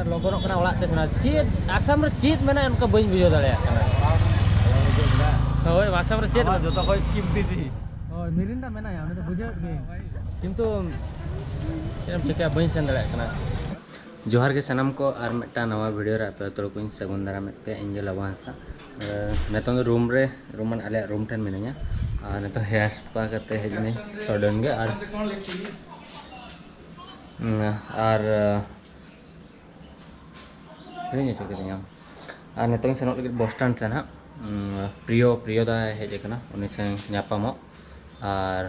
मैंने लगनों कना ओळाग ते सना चेत आसाम रे चेत मैंने उनका बइन बुझो दाड़े कना होय आसाम रे चेत जोतो कोई कीमती जी होय मिरिंडा मैंने या तो बुझो के किंतु चेम चिका बइन सेन दाड़े कना जोहार के सनम को और मिट्टा नवा वीडियो रे पे तो कोई सगुन दारा में पे एंजल अवांसता नेतो रूम आले रूम ठेन मिनाया और नेतो हेयर स्पा करते हेजने सडन गे और ini juga kita yang, netong senok lagi bus stand sana, Prio dah heje kena, unih sen nyapa mo, और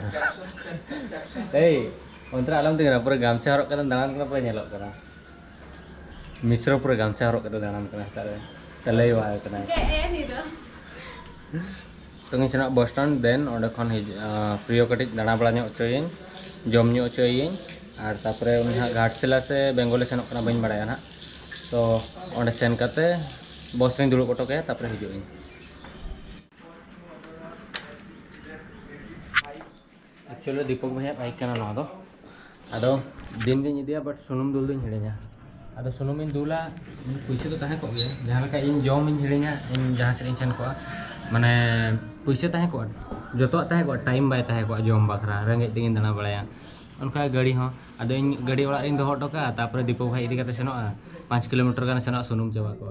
hey, untuk alam tu kenapa gamca harok kata dalam kenapa nyelok kena, misro pura gamca harok kata dalam kena, terlei wah kena. Tunggu senok bus stand, then order kon Prio ketik dana belanja ucoyin, jomnya ucoyin, और तापरे उन्हें घाटशिला से बेंगोल सेनोक कना बइन बड़ाया ना तो ओंडे सेन करते बस रे दुड़ुब ओटो के तापरे हिजुइन एक्चुअली दीपक भाई बाइक कना नवा दो आदो दिन गे इदिया बट सुनुम दुल दिन हिड़ेया आदो सुनुम इन दुला पुइसे तो ताहे को गे जहां का इन जॉम इन हिड़ेया इन जहां से इन सेन को माने पुइसे ताहे को जतो ताहे को टाइम बाय ताहे को जॉम बखरा रेंगे दिन दाना बड़ाया उनका गाड़ी हाँ अद गाड़ी ओड़ा इन दोहो टोका तापर दीपक भाई इदी कते सेनो 5 किलोमीटर गान सेनो सुनुम चाबा को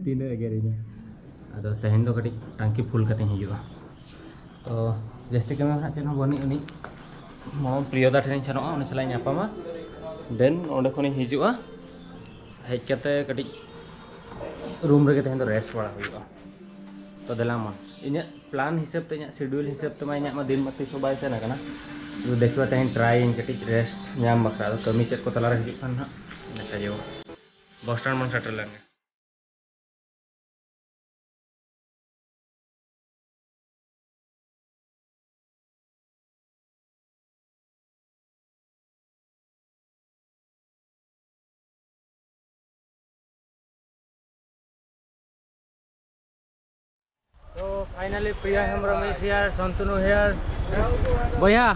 तीन गेरिया अद तेहन दो कटी टांकी फुल कते हिजुआ तो जस्ती कमे ना चेन बनी उनी मम प्रियदा ठेन सेनो उनी सलाई न्यापामा देन ओंडे खनि हिजुआ हेज कते कटी रूम रे तेहन दो रेस्ट बड़ा हुआ तो देलामा इन्या प्लान हिसाब ते इन्या शेड्यूल हिसाब ते इन्या मा दिन मती सो बाय सेना कना तो देखो तेहन ट्राई कटी रेस्ट नाम बखरा कमी चेक को तलारे हिजुग खान देखा जो बस स्टैंड मन सेटल लेंगे तो finally Priya Hembram is here Santanu here भैया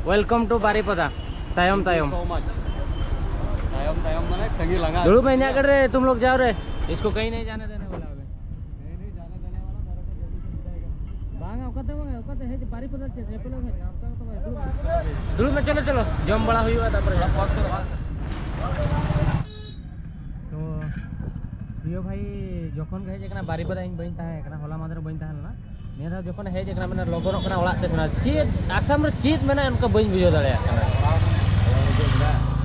वेलकम टू बारीपदा तायम तायम सो मच तायम माने तंगी लगा दुड़ू में क्या कर रहे तुम लोग जाओ रे इसको कहीं नहीं जाने देने वाला नहीं जाने देने वाला तारे को जल्दी से जाएगा बांगा औकाते है बारीपदा से नेपल में दुड़ू में चलो जम बड़ा हुआ था पर तो प्रियो भाई जखन हेज एकना बारीपदा इन बइन ताहे एकना होला मादर बइन ताहे ना निया दा जखन हेज एकना मैंने लगनों कना ओळाग ते सना चेत आसाम रे चेत मैंने उनका बइन बुझो दाड़े कना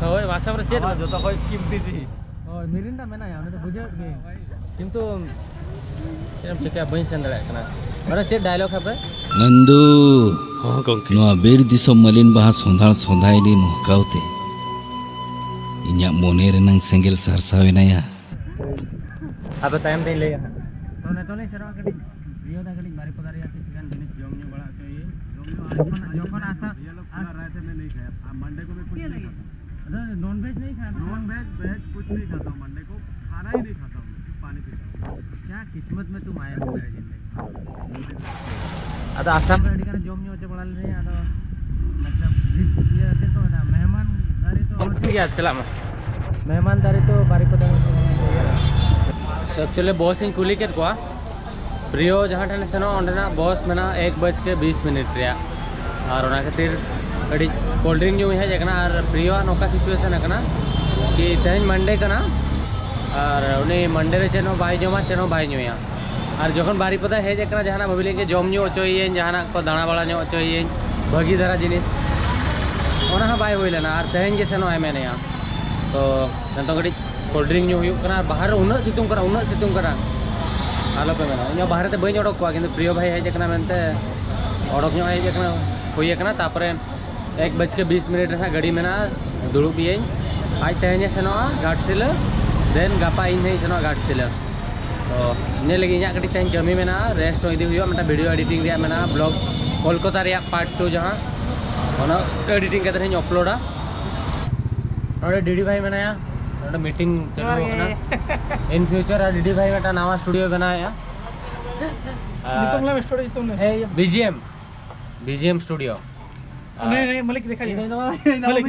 होय आसाम रे चेत जोतो कोई कीमती जी होय मिरिंडा मैंने या तो बुझो के किंतु चेम चिका बइन सेन दाड़े कना माने चेत डायलॉग है पे नंदू हां गंके नो बेर दिसो मलिन बाहा सोंधाल सोंधाइली नोकाउते इन्या मोने रेनांग सेंगेल सारसावेनाया अब टाइम दे ले तो नहीं सेरा कटी प्रियो दा कटी बारीपदा रे आके चिकन जिनिस जमने बड़ा चाहिए जमने जखन आसा ये लोग खा रहे थे मैं नहीं खाया मंडे को मैं कुछ नहीं खाता अरे नॉन वेज नहीं खाना नॉन वेज कुछ नहीं खाता हूं मंडे को खाना ही नहीं खाता हूं सिर्फ पानी पीता हूं क्या किस्मत में तुम आए हो मेरे जिंदगी अदा आसाम रेडी कर जमने होते बड़ा ले अदा मतलब ये तो ना मेहमानदारी तो ठीक है चला मेहमानदारी तो बारीपदा एक्चुअली बस इन कुली के को प्रियो जहाँ ठन सेनो अंडना बस मेना 1:20 रे और ओना खातिर अड़ी कोल्ड ड्रिंक जो है जकना और प्रियो नोका सिचुएशन है कि तेज मंडे कना और उनी मंडे रे चेनो बाय जमा चेनो बाय नुया और जखन बारीपदा है जकना जहाना भाभी लेके जम न्यू अचोये जहाना को दाना बाड़ा न्यू अचोये भागी धारा जिनिस ओना हा बाय होइलेना और तेज के सेनो आमे ने तो नतो गड़ी कोल्ड ड्रिंक न्यू हुई कना बाहर उन्ना सितुंग करा आलो पे मेना इन बाहर ते बई ओडक को किंतु प्रियो भाई हेज कना मेनते ओडक न्यू हेज कना हुई कना तापरे 1:20 रे गाड़ी मेना दुड़ुब बिये आज तेहने सेनोआ घाटशिला देन गापा इन हेज सेनोआ घाटशिला तो इन लगी इना कटी तेहन कमी मेना रेस्ट इदी हुई मेटा वीडियो एडिटिंग रे मेना ब्लॉग कोलकाता रे पार्ट 2 जहां ओना एडिटिंग करते हैं अपलोडा और डीडी भाई बनाया मीटिंग चलो ना इन फ्यूचर डीडी भाई का नवा स्टूडियो बनाया बीजीएम स्टूडियो नहीं मलिक दिखा मलिक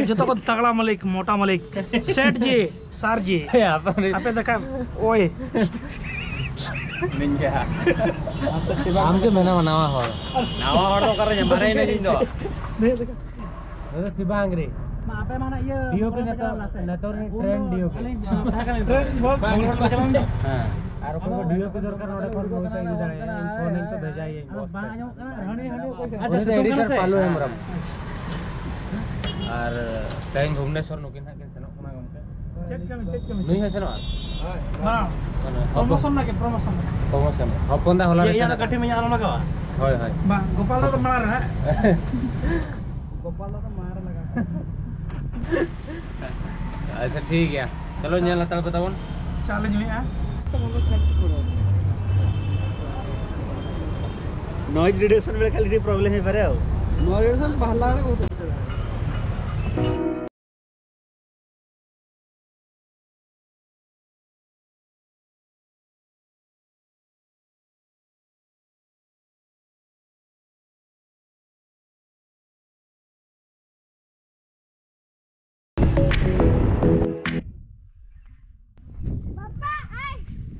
जो तो तगड़ा मलिक मोटा मलिक सेठ जी सर जी आपे देखा ओए आम के मेना नवा हॉल तो कर मारे नहीं दो itu si Bangri. Apa mana iya? DOP netor trend DOP. Aru ko DOP dorkar node kon boita ini dare phone to bhejai acha editor palu hemram ar time Bhubaneswar nukin hakin senok kona gomke check kami nui ha senok ha promotion na ke promotion hopon da hola ya na kathi me alo na ka hoy ba Gopal to mar ha Gopal to mar laga अच्छा ठीक है चलो nyala tal betawan challenge हुई है noise reduction में खाली problem है पारे आओ नॉइज रिडक्शन बहला बहुत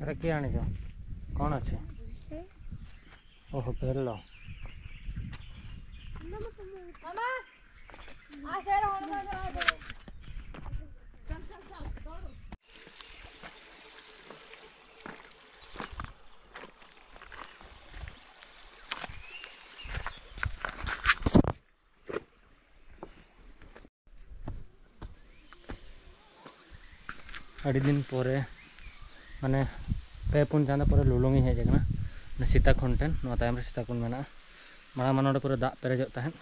अरे क्या आने जो कौन अच्छे ओह पहल लो मामा आ शेर होने में आ दो चल दौड़ो अड़ी दिन पोरे माने पे पुन चांदा पूरे लुलुंगी हेज ना सीता खुंटेन तायम सीता खुन मेना माड़ा मानोड़े पूरे दाग पेरेजो तहन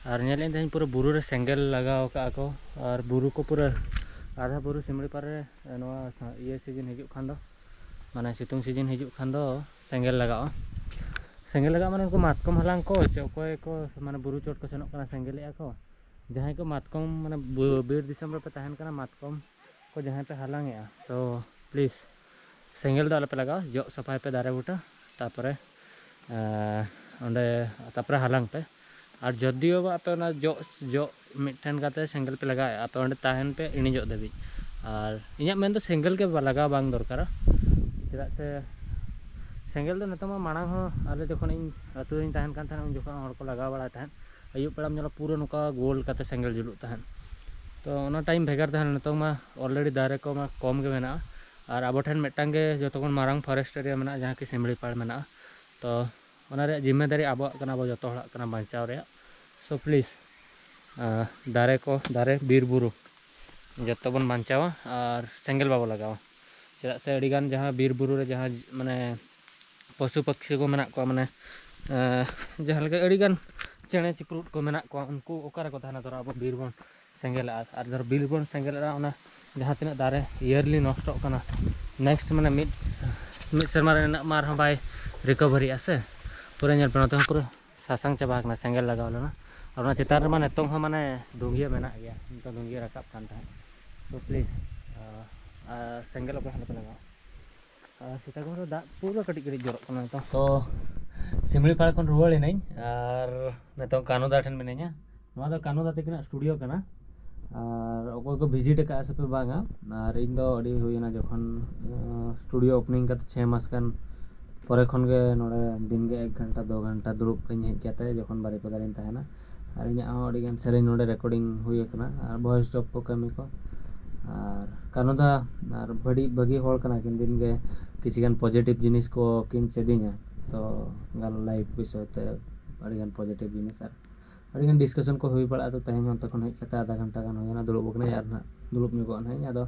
और नेलें तेज पूरे बुरु रे सेंगेल लगाव का को और बुरु को पूरे आधा बुरु सिमड़ी पारे ये सीजन हिजुग खान दो माने सितुंग सीजन हिजुग खान दो सेंगेल लगाव माने उनको मातकम हलांग को अकोय को माने बुरु चोट को सेनोग कना सेंगेल को जहां को मातकम माने बीर दिसम रे पे तहन कना मातकम को जहां पे हलांग सो प्लीज सेंगेल दो आलोपे लगाओ जो सफाई पे दारे बूटा तापरे अंडे तापरे हलांग पे और जदियो आपे जो जो मिठन काते सेंगेल पे लगा आपे अंडे ताहन पे इणी जो देबी और इना मेन तो सेंगेल के लगा बांग दरकार चेदा से सेंगेल तो नतो मांग हो आले जखन इन अतु इन ताहन कान थान उन जखन हर को लगा बड़ा थान अयुब पेड़ाम जला पूरा नुका गोल काते सेंगेल जुलुग थान तो ओना टाइम भेगार थान नतो मा ऑलरेडी दारे को मा कम के मेना और अब ठेन मिट्टांगे जो मारंग फॉरेस्ट एरिया में जहाँ कि सिमड़ी पाड़ में तो जिम्मेदारी अब जो बाँचाव रे सो प्लीज दारे को दारे बीर बुरु जो बन बाँचावा और सेंगेल बाबो लगावा चेदा से अड़ीगान जहाँ बीर बुरु रे जहाँ माने पशु पक्षी को मेना को माने जहाँ लगे अड़ीगान चेणे चिप्रुट को मेना को उनको ओकारे को थाना धरो अब बीर बन सेंगेल और धर बीर बन सेंगेल जहाँ तीन दारे इयरली नष्ट नेक्स्ट माने मिड सेरमा मार बै रिकवरी से पूरा पे पूरा सासांग चाबा सेंगेल लगाव लेना और चितान रे नितों माने डुंगिया मेना गया तो डुंगिया रकाब कान तो प्लीज सेंगेल पे लगाओ सीता को दा पूरा कटी कटी जोरक तो सिमड़ी पाड़ खन रुवाड़ी और नितों कानूदा ठेन मिनाइया कानूदा तकिना स्टूडियो कना और अकोय को विजिट का से पे बांगा और इन दो अड़ी हुईना जखन स्टूडियो ओपनिंग का 6 मास कान परे खन गे नोडे दिन गे 1 घंटा 2 घंटा दुरुब कኝ हेज जाते जखन बारी पदारिन तहना और इना अड़ी गान सेरेन नोडे रिकॉर्डिंग हुई कना और वॉइस डॉप को कमी को और कानोदा और बड़ी बगी होल कना किन दिन गे किसी गान पॉजिटिव जिनिस को किन सेदिना तो गाल लाइव विषय ते अड़ी गान पॉजिटिव जिनिस और अड़ीगान डिस्कशन को हुई पड़ा तो तेहन तक हेजते आधा घंटा गान होना दुड़ुब और दुड़ुब नुगन आदो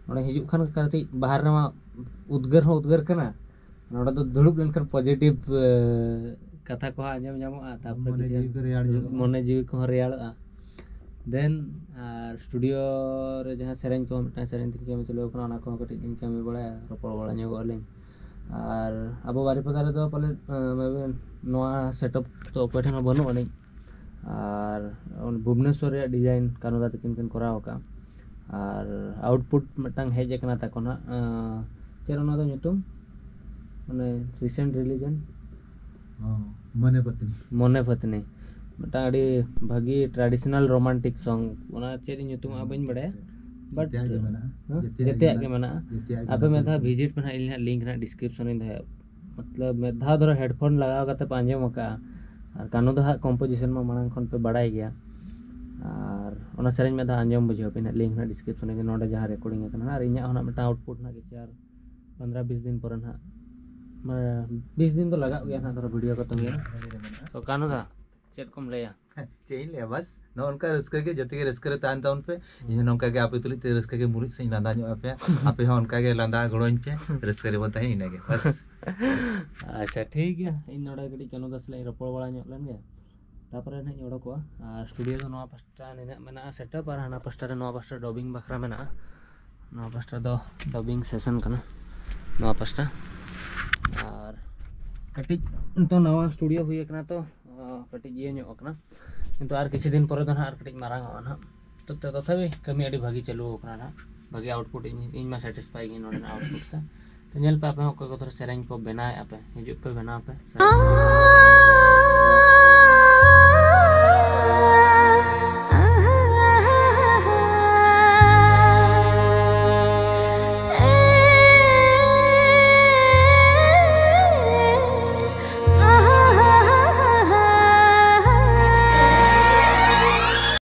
नोडे हिजुग खान कति बाहर रे उद्गार कना नोडे तो दुड़ुब लेनखान पॉजिटिव कथा को आंजम जामोआ मने जीवी को रेयाड़ोआ देन स्टूडियो रे जहां सेरेन को मिटा सेरेन तीन कमी चलो कना ओना को कति दिन कमी बड़ा रोपड़ बड़ा ᱧᱚᱜᱚᱜ और अब बारीपदा रे दो पले नोआ सेटअप तो ओपे ठेन बनु अनि और भुवनेश्वर रे डिजाइन कानोदा तकिन किन कराव का और आउटपुट मिटांग हेज कना ताकोना चेरोना दो nyutum माने रिसेंट रिलीजन मने पत्नी मिटा अड़ी भागी ट्रेडिशनल रोमांटिक सॉन्ग ओना चेरी nyutum बाइन बड़े बट जते के मना आपे में था विजिट में इल्हा लिंक ना डिस्क्रिप्शन इन है मतलब में था धरो हेडफोन लगाओ कते पांजे मका और कानो दो कंपोजिशन में मांग खन पे बड़ाई गया और ओना सेरेंज में था अंजम बुझो पे लिंक ना डिस्क्रिप्शन में नोडे जहां रिकॉर्डिंग है ना और इन्या होना मिटा आउटपुट ना के यार 15-20 दिन पर ना 20 दिन तो लगा गया ना धरो वीडियो को तो कानो था चेट कम लेया चेन ले बस नो उनका रस्कर के जते के रस्कर तान ताउन पे इन नोका के आपे तुली ते रस्कर के मुरी से लांदा जो आपे हो उनका के लांदा गड़ोइन पे रस्कर बता ही इने के बस अच्छा ठीक है इन नोडा कटी कनो दसले रपड़ वाला ᱧᱚᱜ len ge तापर ने ओडो को स्टूडियो तो नवा पास्टा ने मेना सेटअप और हाना पास्टा रे नवा पास्टा डबिंग बखरा मेना नवा पास्टा दो डबिंग सेशन कना नवा पास्टा और कटी तो नवा स्टूडियो हुई एकना तो कटी ये ᱧᱚᱜ कना किंतु आर किसी दिन पर ना आर कटी मारांग ना तो तथापि कमी अड़ी भागी चालू कना ना भागी आउटपुट इन मा सैटिस्फाई गिन नोडे आउटपुट ता तो नेल पे आपे को सेरेंज को बनाए आपे हिजु पे बना पे